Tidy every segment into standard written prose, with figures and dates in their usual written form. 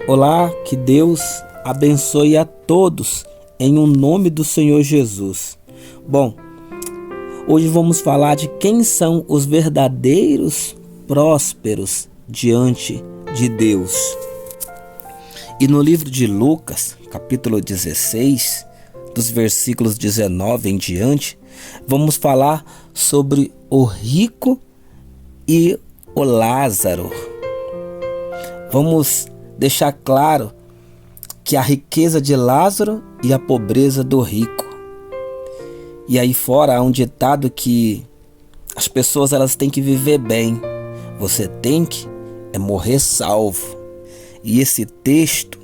Olá, que Deus abençoe a todos em o nome do Senhor Jesus. Bom, hoje vamos falar de quem são os verdadeiros prósperos diante de Deus. E no livro de Lucas, capítulo 16, dos versículos 19 em diante, vamos falar sobre o rico e o Lázaro. Vamos deixar claro que a riqueza de Lázaro e a pobreza do rico. E aí fora há um ditado que as pessoas elas têm que viver bem. Você tem que morrer salvo. E esse texto,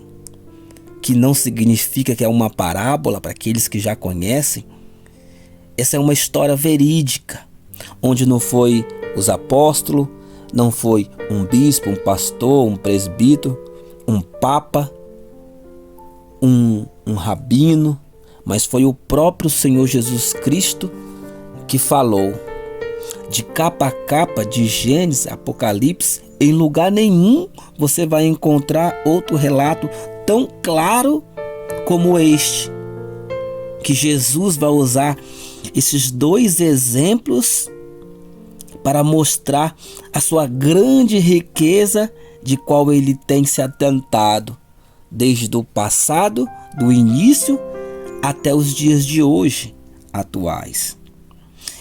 que não significa que é uma parábola para aqueles que já conhecem, essa é uma história verídica, onde não foi os apóstolos, não foi um bispo, um pastor, um presbítero, um papa, um rabino, mas foi o próprio Senhor Jesus Cristo que falou. De capa a capa, de Gênesis, Apocalipse, em lugar nenhum você vai encontrar outro relato tão claro como este, que Jesus vai usar esses dois exemplos para mostrar a sua grande riqueza de qual ele tem se atentado desde o passado, do início até os dias de hoje atuais.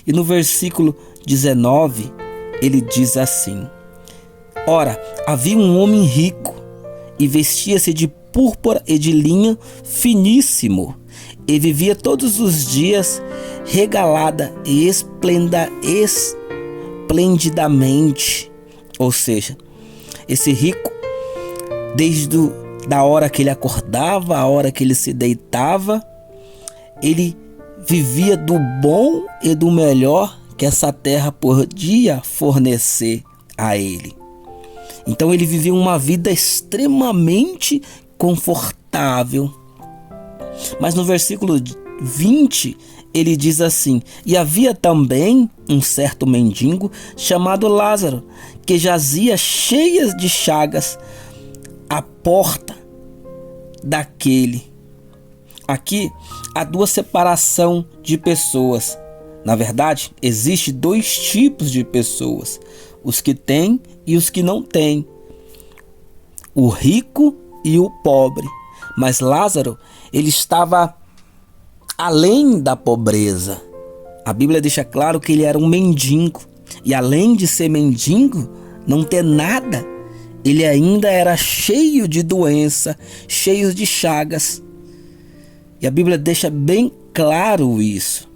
E no versículo 19 ele diz assim: Ora, havia um homem rico e vestia-se de púrpura e de linho finíssimo e vivia todos os dias regalada e esplendidamente. Ou seja, esse rico, desde da hora que ele acordava, a hora que ele se deitava, ele vivia do bom e do melhor que essa terra podia fornecer a ele. Então ele vivia uma vida extremamente confortável. Mas no versículo 20 ele diz assim: E havia também um certo mendigo chamado Lázaro, que jazia cheias de chagas à porta daquele. Aqui há duas separação de pessoas. Na verdade, existe dois tipos de pessoas: os que têm e os que não têm, o rico e o pobre. Mas Lázaro, ele estava além da pobreza. A Bíblia deixa claro que ele era um mendigo. E além de ser mendigo, não ter nada, ele ainda era cheio de doença, cheio de chagas. E a Bíblia deixa bem claro isso.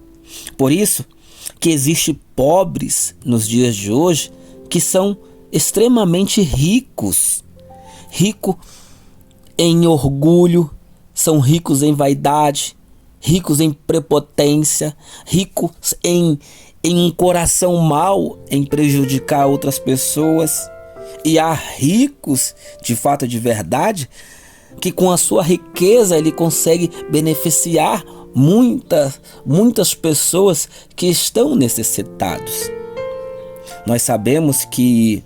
Por isso que existem pobres nos dias de hoje que são extremamente ricos. Ricos em orgulho, são ricos em vaidade, ricos em prepotência, ricos em um coração mau, em prejudicar outras pessoas. E há ricos, de fato, de verdade, que com a sua riqueza ele consegue beneficiar muitas pessoas que estão necessitados. Nós sabemos que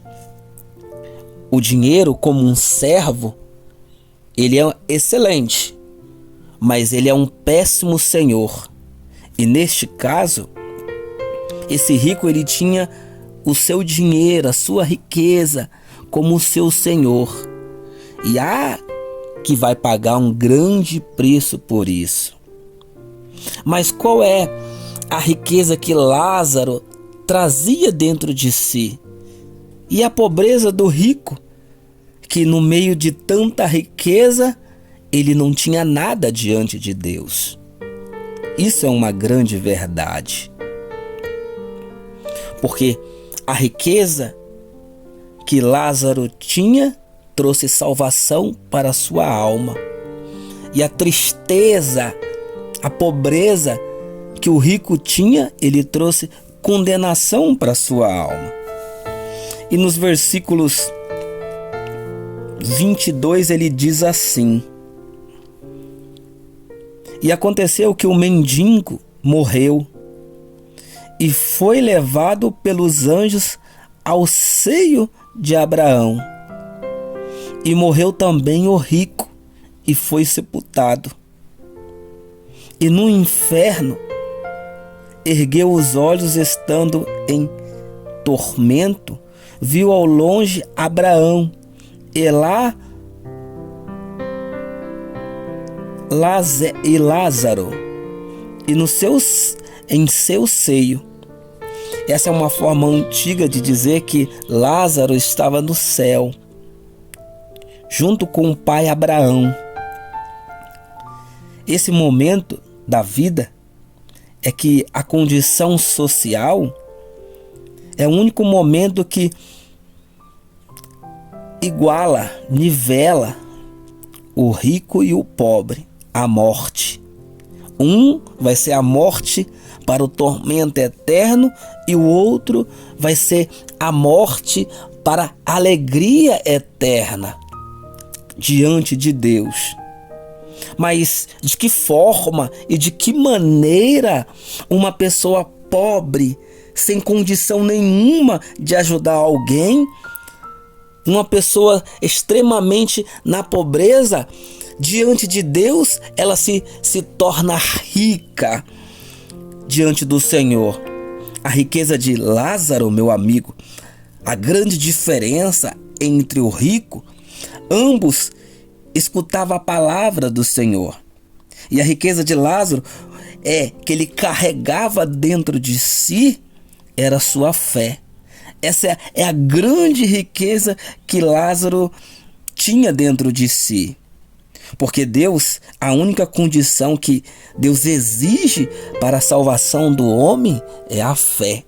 o dinheiro, como um servo, ele é excelente, mas ele é um péssimo senhor. E neste caso, esse rico ele tinha o seu dinheiro, a sua riqueza como o seu senhor. E há que vai pagar um grande preço por isso. Mas qual é a riqueza que Lázaro trazia dentro de si? E a pobreza do rico, que no meio de tanta riqueza, ele não tinha nada diante de Deus. Isso é uma grande verdade. Porque a riqueza que Lázaro tinha trouxe salvação para a sua alma. E a tristeza, a pobreza que o rico tinha, ele trouxe condenação para a sua alma. E nos versículos 22 ele diz assim: E aconteceu que o mendigo morreu e foi levado pelos anjos ao seio de Abraão. E morreu também o rico e foi sepultado. E no inferno ergueu os olhos, estando em tormento, viu ao longe Abraão e Lázaro e em seu seio. Essa é uma forma antiga de dizer que Lázaro estava no céu, junto com o pai Abraão. Esse momento da vida é que a condição social é o único momento que iguala, nivela o rico e o pobre, a morte. Um vai ser a morte para o tormento eterno e o outro vai ser a morte para a alegria eterna diante de Deus. Mas de que forma e de que maneira uma pessoa pobre, sem condição nenhuma de ajudar alguém, uma pessoa extremamente na pobreza, diante de Deus, ela se torna rica diante do Senhor? A riqueza de Lázaro, meu amigo, a grande diferença entre o rico, ambos escutavam a palavra do Senhor. E a riqueza de Lázaro é que ele carregava dentro de si, era sua fé. Essa é a grande riqueza que Lázaro tinha dentro de si. Porque Deus, a única condição que Deus exige para a salvação do homem é a fé.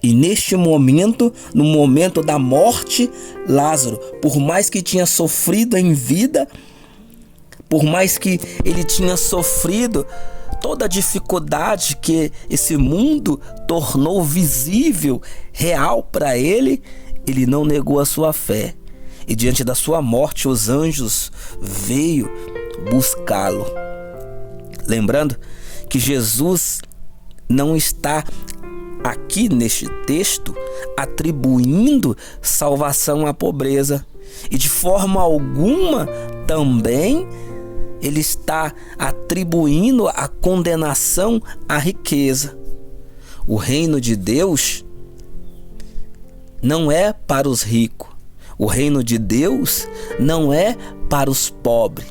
E neste momento, no momento da morte, Lázaro, por mais que tinha sofrido em vida, por mais que ele tinha sofrido toda a dificuldade que esse mundo tornou visível, real para ele, ele não negou a sua fé. E diante da sua morte, os anjos veio buscá-lo. Lembrando que Jesus não está aqui neste texto atribuindo salvação à pobreza. E de forma alguma também ele está atribuindo a condenação à riqueza. O reino de Deus não é para os ricos. O reino de Deus não é para os pobres.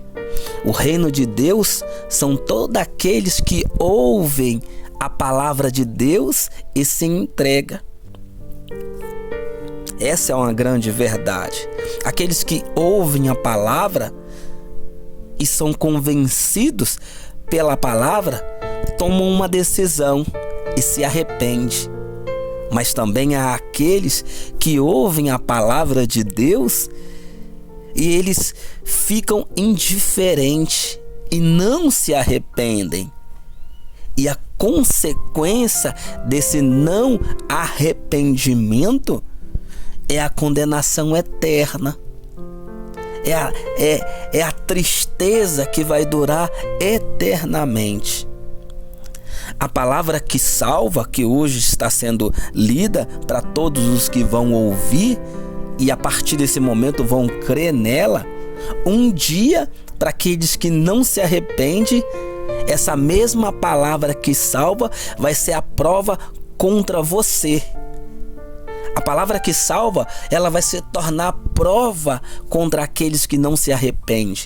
O reino de Deus são todos aqueles que ouvem a palavra de Deus e se entregam. Essa é uma grande verdade. Aqueles que ouvem a palavra e são convencidos pela palavra, tomam uma decisão e se arrependem. Mas também há aqueles que ouvem a palavra de Deus e eles ficam indiferentes e não se arrependem. E a consequência desse não arrependimento é a condenação eterna. É a tristeza que vai durar eternamente. A palavra que salva, que hoje está sendo lida para todos os que vão ouvir e a partir desse momento vão crer nela, um dia, para aqueles que não se arrependem, essa mesma palavra que salva vai ser a prova contra você. A palavra que salva, ela vai se tornar prova contra aqueles que não se arrependem.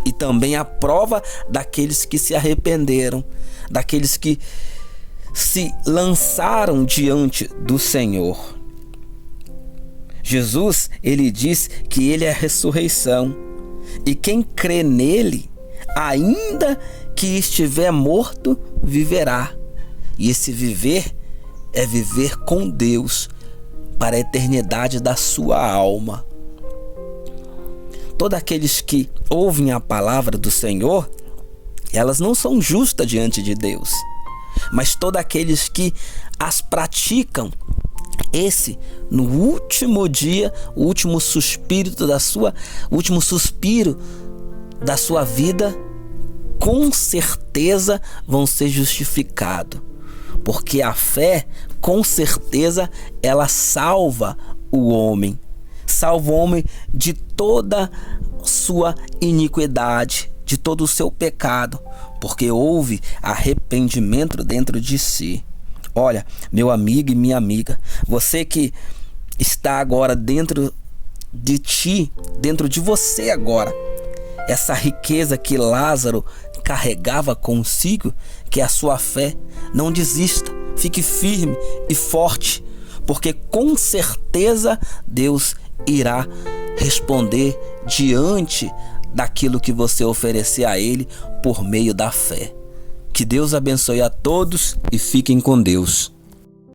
E também a prova daqueles que se arrependeram, daqueles que se lançaram diante do Senhor. Jesus, ele diz que ele é a ressurreição. E quem crê nele, ainda que estiver morto, viverá. E esse viver é viver com Deus para a eternidade da sua alma. Todos aqueles que ouvem a palavra do Senhor, elas não são justas diante de Deus. Mas todos aqueles que as praticam, esse, no último dia, o último suspiro da sua vida, com certeza vão ser justificados. Porque a fé, com certeza, ela salva o homem. salva o homem de toda sua iniquidade, de todo o seu pecado, porque houve arrependimento dentro de si. Olha, meu amigo e minha amiga, você que está agora dentro de ti, dentro de você agora, essa riqueza que Lázaro carregava consigo, que é a sua fé, não desista, fique firme e forte, porque com certeza Deus irá responder diante daquilo que você oferecer a Ele por meio da fé. Que Deus abençoe a todos e fiquem com Deus.